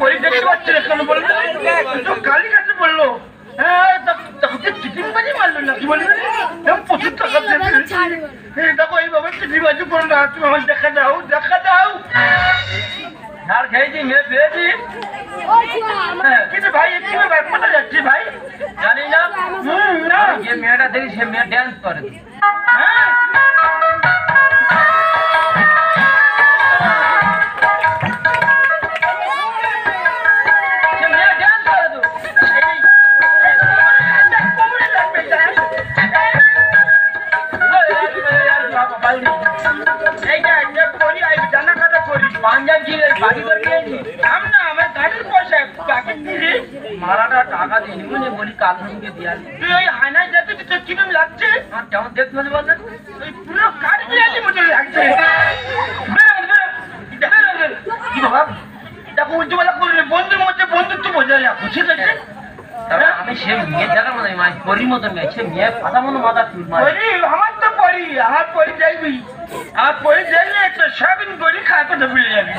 পরি দেখতে পাচ্ছি না কেন বললো তো কালী কাছে বললো হ্যাঁ তাকে চিটিংবাজি মারলো না কি বললো প্রচুর টাকা দেবে দেখো এইভাবে চিটিংবাজি করো না তুমি আমার দেখা দাও ঝাড় খেয়েছি মেয়ে পেয়েছি কিন্তু ভাই একটু কোথায় যাচ্ছি ভাই জানি না যে মেয়েটা দেখি সে মেয়ে ড্যান্স করে মারাটা টাকা দিইনি মনে বলি কালকে দিয়া তুই ওই হানায় যাতে তোর কিরম লাগছে আর কেমন দেখতে পাচ্ছি বল ওই পুরো কাঠি বিরাজি মতো লাগছে কি বাবা দেখো উল্টোবেলা করলে বন্ধুর মধ্যে বন্ধুত্ব বজায় রাখো ঠিক আছে আমি সে মেয়ে দেখার মতো মাছ পরির মতো মেয়ে সে মেয়ে কথা মতো মাথা তুল পরি আমার তো পরি আমার পরি যাইবি আর পরি যাইলে তো সাবিন গড়ি খায় কথা ভুলে যাবি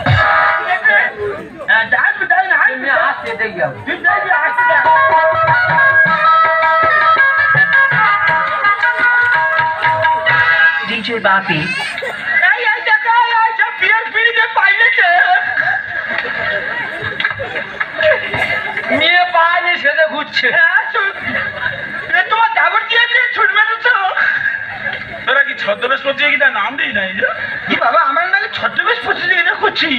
যাবি তাই না আসতে দেখি তুই যাবি আসতে DJ Bapi. মেয়ে পানি সেদে ঘুরছে তোমার দাবর দিয়েছে ছুটবে তো তোরা কি ছদ্মবেশ প্রতিযোগিতা নাম দিই নাই কি বাবা আমার নাকি ছদ্মবেশ প্রতিযোগিতা করছি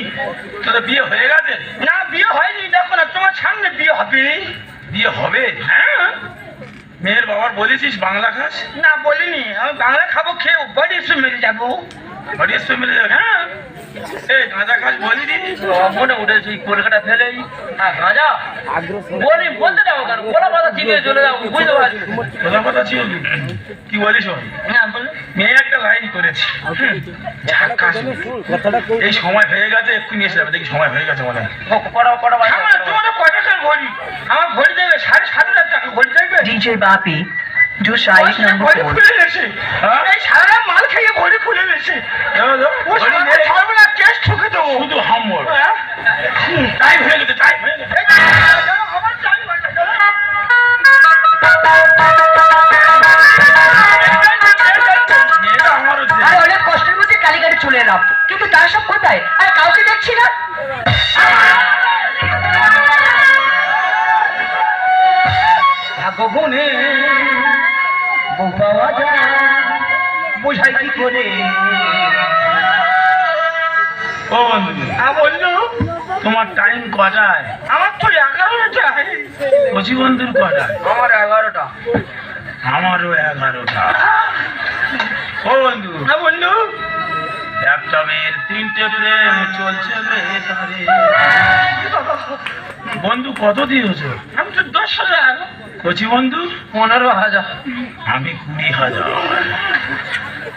তোরা বিয়ে হয়ে গেছে না বিয়ে হয়নি দেখো না তোমার সামনে বিয়ে হবে হ্যাঁ মেয়ের বাবার বলেছিস বাংলা খাস না বলিনি আমি বাংলা খাবো খেয়ে বাড়ি এসে মেরে যাবো হ্যাঁ এই গাঁজা খাস বলিনি মনে উঠেছি কলকাতা ফেলেই হ্যাঁ গাঁজা বলি বলতে যাবো কেন কোলা পাতা চিনিয়ে চলে যাবো বুঝতে পারছি কোলা পাতা চিনি কি বলিস হ্যাঁ বল মেয়ে একটা লাইন করেছি এই সময় হয়ে গেছে এক্ষুনি এসে যাবে দেখি সময় হয়ে গেছে মনে হয় তোমার কয় টাকার ঘড়ি আমার ঘড়ি দেবে 7,500 টাকা ঘড়ি দেবে DJ Bapi, जो शाही नंबर 4 এই সারা মাল খেয়ে ঘড়ি খুলে গেছে সর্বনা ক্যাশ ঠকে দেবো শুধু হামর টাইম হয়ে গেছে আমার টাইম অনেক কষ্টের মধ্যে কালীঘাটে চলে এলাম কিন্তু তারা সব কোথায় আর কাউকে দেখছি না গগনে বউ পাওয়া যায় বোঝাই কি করে ও বন্ধু তোমার টাইম কটায় আমার তো 11টায় কচি বন্ধুর কটায় আমার 11টা আমারও 11টা ও বন্ধু বন্ধু একটা মেয়ের 3টে প্রেম চলছে বন্ধু কত দিয়েছো আমি তো 10,000 কচি বন্ধু 15,000 আমি 20,000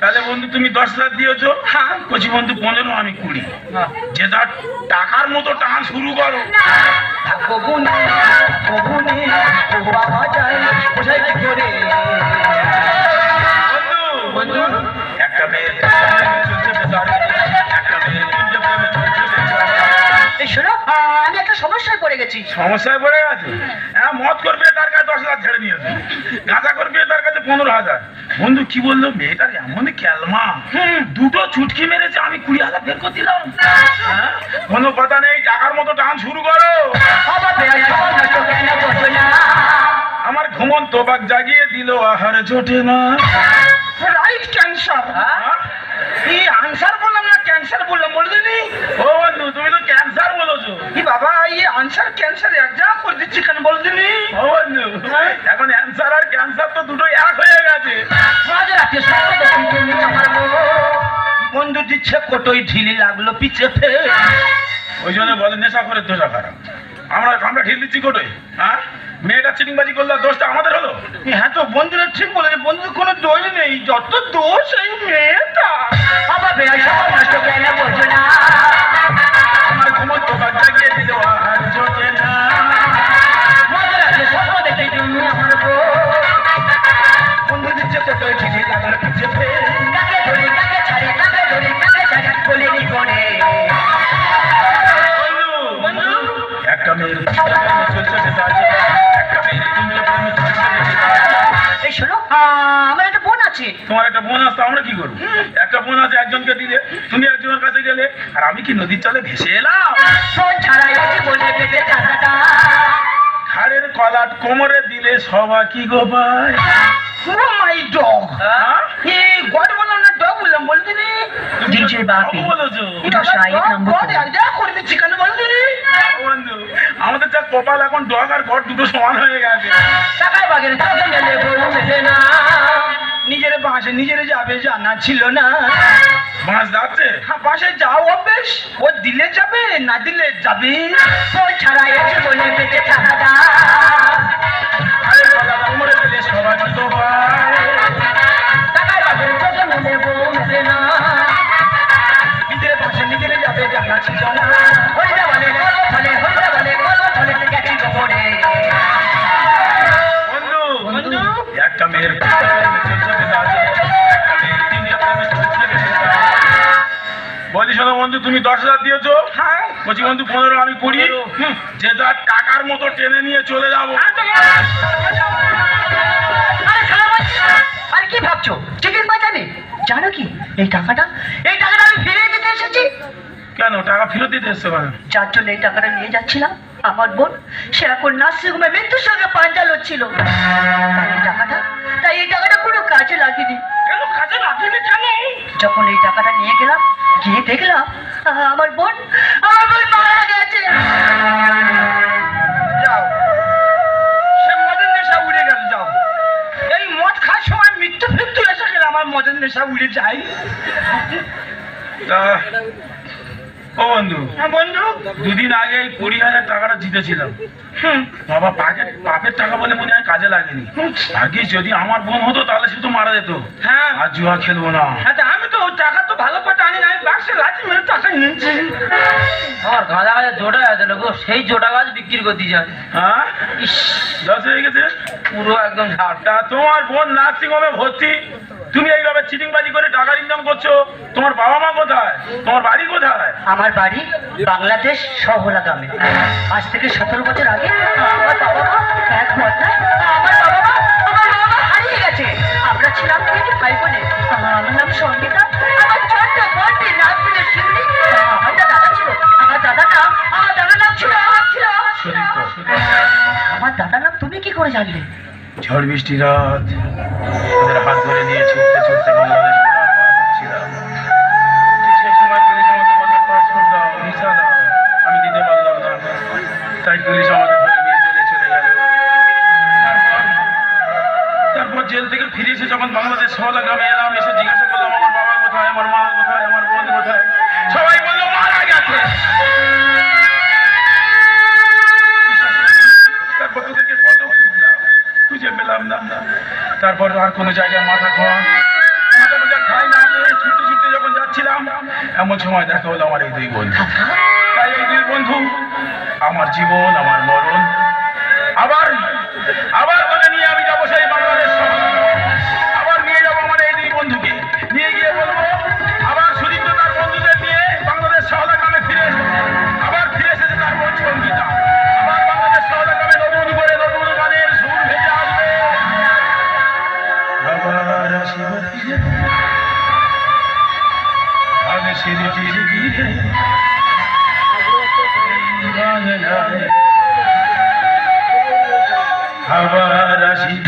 তাহলে বন্ধু তুমি 10 লাখ দিয়েছো হ্যাঁ কচি বন্ধু 15 আমি 20 যে তার টাকার মতো টান শুরু করো বন্ধু একটা মেয়ের আমি একটা সমস্যায় পড়ে গেছি হ্যাঁ মদ করবে তার কাছে 10 লাখ ছেড়ে নিয়েছে গাঁজা করবে তার কাছে 15,000 বন্ধু কি বললো মেয়েটার এমন ক্যালমা দুটো চুটকি মেরেছে আমি 20,000 বের করে দিলাম কোনো কথা নেই টাকার মতো টান শুরু করো আমার ঘুমন্ত বাক জাগিয়ে দিল আহারে জোটে না রাইট ক্যান্সার কি আনসার বললাম না ক্যান্সার বললাম বলদিনি ও বন্ধু তুমি তো ক্যান্সার বলেছো কি বাবা এই আনসার ক্যান্সার এক যা করে দিচ্ছি কেন বলদিনি ও বন্ধু এখন অ্যান্সার আর ক্যান্সার তো দুটো এক হয়ে গেছে বন্ধু দিচ্ছে কতই ঢিলি লাগলো পিছে ফের ওই জন্য বলে নেশা করে দোষা খারাপ আমরা ঢিল দিচ্ছি কোটোই হ্যাঁ মেয়েটা চিটিংবাজি করলে দোষটা আমাদের হলো হ্যাঁ তো বন্ধুরা ঠিক বলে বন্ধুর কোনো দোষ নেই যত দোষ এই মেয়েটা আমার ঘুমন্ত জাগিয়ে দিল আর জোটে না বন্ধু দিচ্ছে কতই ঢিলি লাগলো পিছে ফের আমার একটা বোন আছে। তোমার একটা বোন আসতো, আমরা কি করবো? একটা বোন আছে, একজনকে দিলে, তুমি একজনের কাছে গেলে, আর আমি কি নদীর জলে ভেসে এলাম? বোন ছাড়াই আছে বলে পেটে টাকাটা। ঘাড়ের কলাট কোমরে দিলে সবা কি গো ভাই? মাই ডগ। হ্যাঁ? এই গড বললাম না ডগ বললাম, বলতে নি ডিজে বাপি বলেছো এটা সাইড নাম্বার বন্ধু, আমাদের যা কপাল, এখন ডগ আর গড দুটো সমান হয়ে গেছে। টাকায় বাগের টাকা মেলে বউ মেলে না। নিজের বাসে নিজের যাবে জানা ছিল না। মাছ যাচ্ছে? হ্যাঁ, বাসে যাও অভ্যেস, ও দিলে যাবে না দিলে যাবে। বোন ছাড়াই আছে বলে পেটে টাকাটা। ঘাড়ের কলাট কোমরে দিলে সবা কি গো ভাই? টাকায় বাগের টাকা মেলে বউ মেলে না। নিজের বাসে নিজের যাবে জানা ছিল না। হরিদা বলে কলো ফলে, হরিদা বলে কলো ফলে গেছি গোপনে। বন্ধু, বন্ধু, একটা মেয়ের একটা মেয়ের দিনে প্রেমে চলছে বেশি দাম। বলি শোনো বন্ধু, তুমি 10,000 দিয়েছো? হ্যাঁ বলছি বন্ধু 15 আমি 20, যে যার টাকার মতো টেনে নিয়ে চলে যাবো। আরে আর কি ভাবছো চিকেন বাজারে? জানো কি এই টাকাটা আমি ফিরিয়ে দিতে এসেছি। কেন টাকা ফেরত দিতে এসছো কেন? যার জন্য এই টাকাটা নিয়ে যাচ্ছিলাম, আমার বোন সে এখন নার্সিংহোমে মৃত্যুর সঙ্গে পাঞ্জাল হচ্ছিল। তাই এই টাকাটা কোনো কাজে লাগেনি। কেন কাজে লাগেনি কেন? যখন এই টাকাটা নিয়ে গেলাম, গিয়ে দেখলাম আমার বোন মারা গেছে। যাও, সে মদের নেশা উড়ে গেল। যাও, এই মদ খাওয়ার সময় মৃত্যু ফিরতু এসে গেলে আমার মদের নেশা উড়ে যায়। তা, ও বন্ধু, হ্যাঁ বন্ধু, 2 দিন আগে এই 20,000 টাকাটা জিতেছিলাম। বাবা পাপের টাকা বলে মনে হয় কাজে লাগেনি। আগে যদি আমার বোন হতো তাহলে সে তো মারা যেত। হ্যাঁ আর জুয়া খেলবো না। হ্যাঁ, তা আমি তো ওই টাকা তো ভালো করে আনি না, আমি বাক্সে লাঠি মেরে টাকা নিয়েছি। আমার গাঁদা গাছে জোটা আছে গো, সেই জোটা গাছ বিক্রি করে দিয়ে যায়। হ্যাঁ, লস হয়ে গেছে পুরো একদম ঝাড়। তা তোমার বোন নার্সিং হোমে ভর্তি, তুমি এইভাবে চিটিংবাজি করে টাকা ইনকাম করছো। তোমার বাবা মা কোথায়? তোমার বাড়ি কোথায়? আমার বাড়ি বাংলাদেশ শহলা গ্রামে। আজ থেকে 17 বছর আগে আমার বাবা মা এক বদলায় আমার বাবা মা হারিয়ে গেছে। আমরা ছিলাম 3 ভাই বোনে। আমার নাম সঙ্গীতা, আমার ছোট্ট বোনটির নাম ছিল শিউলি। আমার দাদা ছিল, আমার দাদার নাম ছিল আমার দাদার নাম তুমি কি করে জানলে? ঝড় বৃষ্টি রাত, ওদের হাত ধরে নিয়ে ছুটতে ছুটতে বাংলাদেশ পার হচ্ছিলাম। ঠিক সেই সময় পুলিশ আমাকে বললো পাসপোর্ট দাও, ভিসা দাও। আমি দিতে পারলাম না, তাই পুলিশ আমাদের ধরে নিয়ে জেলে চলে গেল। তারপর জেল থেকে ফিরে এসে যখন বাংলাদেশ শহলা গ্রামে এলাম, এসে জিজ্ঞাসা করলাম আমার বাবা কোথায়, আমার মা কোথায়, আমার বোন কোথায়। সবাই বললো মারা গেছে। তারপর ওদেরকে কত খুঁজলাম, খুঁজে পেলাম না। তারপর আর কোনো জায়গায় মাথা খাই না পেয়ে ছুটতে ছুটতে যখন যাচ্ছিলাম, এমন সময় দেখা হলো আমার এই 2 বন্ধু। তাই এই 2 বন্ধু আমার জীবন, আমার মরণ। আবার ওকে নিয়ে আমি যাবো সেই বাংলাদেশ শহর। আবার নিয়ে যাবো আমার এই 2 বন্ধুকে, নিয়ে গিয়ে বলবো আবার সুদীপ্ত তার বন্ধুদের নিয়ে বাংলাদেশ শহর গ্রামে ফিরে এসেছে। আবার ফিরে এসেছে তার বোন সঙ্গীতা। আবার বাংলাদেশ শহর গ্রামে নতুন করে নতুন গানের সুর ভেজে আসবে। আবার আসিব ফিরে, আগে সিঁড়ি টিড়ি গিয়ে বাংলায় আবার আসিব।